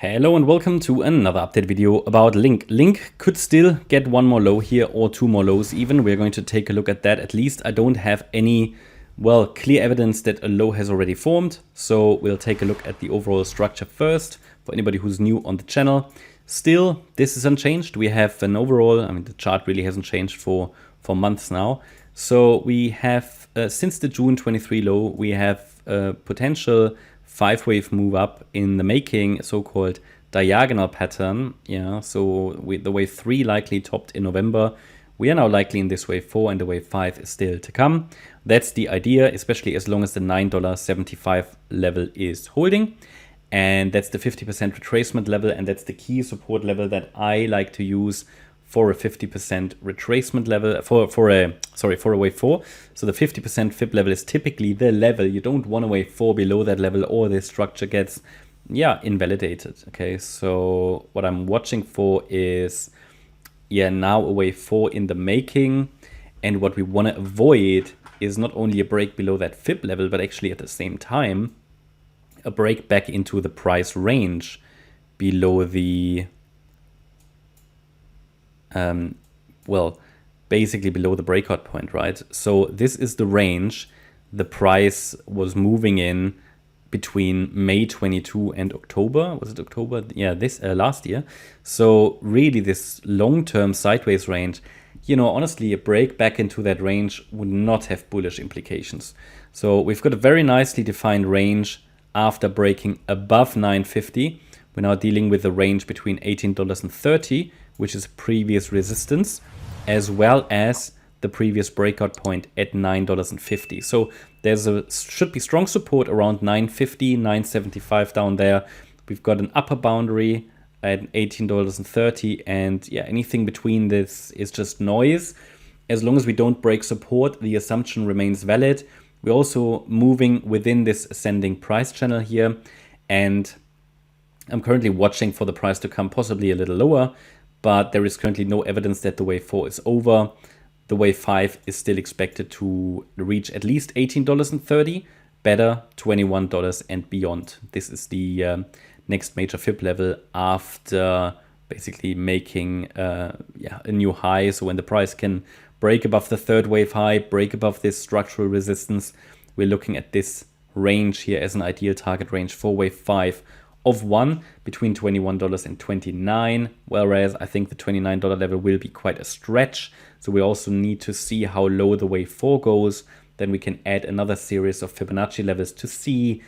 Hello and welcome to another update video about Link. Link could still get one more low here or two more lows even. We're going to take a look at that. At least I don't have any, well, clear evidence that a low has already formed. So we'll take a look at the overall structure first for anybody who's new on the channel. Still, this is unchanged. We have an overall, the chart really hasn't changed for months now. So we have, since the June 23 low, we have a potential 5-wave move up in the making, a so-called diagonal pattern. Yeah, so the wave 3 likely topped in November. We are now likely in this wave 4 and the wave 5 is still to come. That's the idea, especially as long as the $9.75 level is holding. And that's the 50% retracement level, and that's the key support level that I like to use for a 50% retracement level, for a wave 4. So the 50% fib level is typically the level. You don't want a wave 4 below that level or the structure gets, invalidated. Okay, so what I'm watching for is, now a wave 4 in the making. And what we want to avoid is not only a break below that fib level, but actually at the same time, a break back into the price range below the basically below the breakout point, right? So this is the range the price was moving in between May 22 and October. Was it October? Yeah, last year. So really this long-term sideways range, honestly, a break back into that range would not have bullish implications. So we've got a very nicely defined range after breaking above 950. We're now dealing with a range between $18.30, which is previous resistance, as well as the previous breakout point at $9.50. So should be strong support around $9.50, $9.75 down there. We've got an upper boundary at $18.30, and anything between this is just noise. As long as we don't break support, the assumption remains valid. We're also moving within this ascending price channel here, and I'm currently watching for the price to come possibly a little lower, but there is currently no evidence that the wave 4 is over. The wave 5 is still expected to reach at least $18.30, better $21 and beyond. This is the next major fib level after basically making a new high. So when the price can break above the third wave high, break above this structural resistance, we're looking at this range here as an ideal target range for wave 5 of 1 between $21 and $29, whereas I think the $29 level will be quite a stretch. So we also need to see how low the wave 4 goes. Then we can add another series of Fibonacci levels to see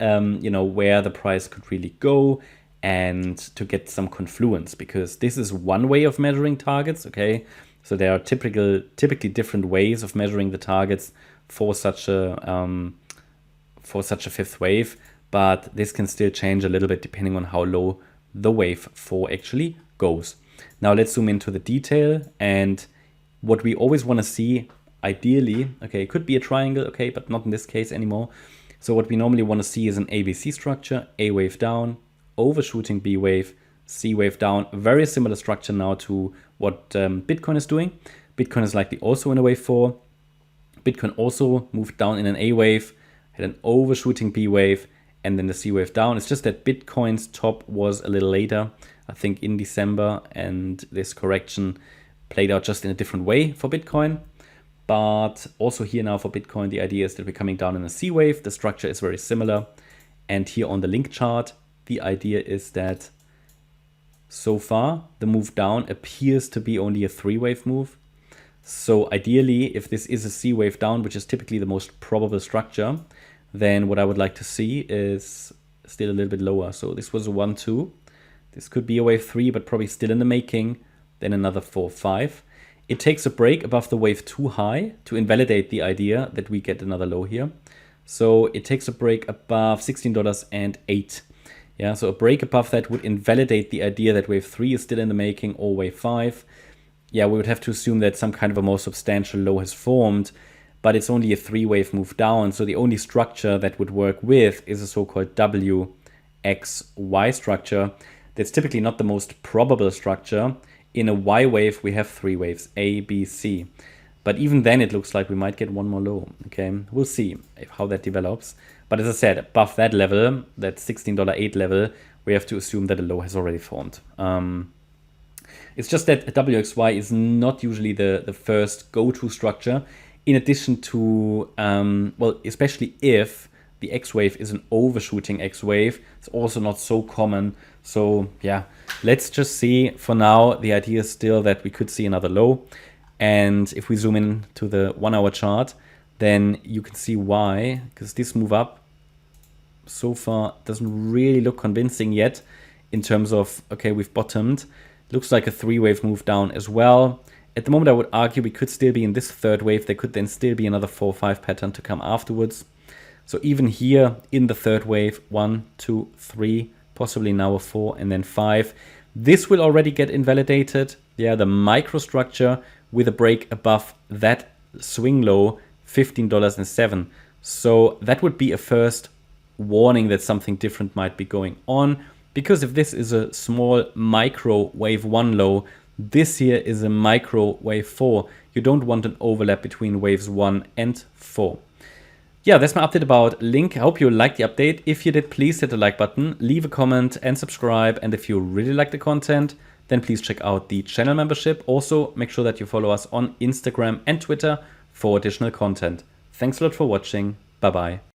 where the price could really go and to get some confluence, because this is one way of measuring targets. Okay, so there are typically different ways of measuring the targets for such a fifth wave, but this can still change a little bit depending on how low the wave 4 actually goes. Now let's zoom into the detail, and what we always want to see ideally, okay, it could be a triangle, okay, but not in this case anymore. So what we normally want to see is an ABC structure, A wave down, overshooting B wave, C wave down. Very similar structure now to what Bitcoin is doing. Bitcoin is likely also in a wave 4. Bitcoin also moved down in an A wave, had an overshooting B wave, and then the C wave down. It's just that Bitcoin's top was a little later, I think in December, and this correction played out just in a different way for Bitcoin. But also here now for Bitcoin, the idea is that we're coming down in a C wave. The structure is very similar. And here on the Link chart, the idea is that so far the move down appears to be only a 3-wave move. So ideally, if this is a C wave down, which is typically the most probable structure, then what I would like to see is still a little bit lower. So this was a 1-2. This could be a wave 3, but probably still in the making. Then another 4-5. It takes a break above the wave 2 high to invalidate the idea that we get another low here. So it takes a break above $16.08. Yeah, so a break above that would invalidate the idea that wave 3 is still in the making or wave 5. Yeah, we would have to assume that some kind of a more substantial low has formed, but it's only a 3-wave move down. So the only structure that would work with is a so-called WXY structure. That's typically not the most probable structure. In a Y wave, we have 3 waves, A, B, C. But even then, it looks like we might get one more low. Okay, we'll see how that develops. But as I said, above that level, that $16.08 level, we have to assume that a low has already formed. It's just that WXY is not usually the first go-to structure. In addition to, well, especially if the X wave is an overshooting X wave, it's also not so common. So yeah, let's just see. For now, the idea is still that we could see another low. And if we zoom in to the 1 hour chart, then you can see why, because this move up so far doesn't really look convincing yet in terms of, okay, we've bottomed. Looks like a 3-wave move down as well. At the moment, I would argue we could still be in this 3rd wave. There could then still be another 4 or 5 pattern to come afterwards. So even here in the 3rd wave, 1, 2, 3, possibly now a 4 and then 5. This will already get invalidated. Yeah, the microstructure with a break above that swing low, $15.07. So that would be a first warning that something different might be going on. Because if this is a small micro wave 1 low, this here is a micro wave 4. You don't want an overlap between waves 1 and 4. Yeah, that's my update about Link. I hope you liked the update. If you did, please hit the like button, leave a comment and subscribe. And if you really like the content, then please check out the channel membership. Also, make sure that you follow us on Instagram and Twitter for additional content. Thanks a lot for watching. Bye-bye.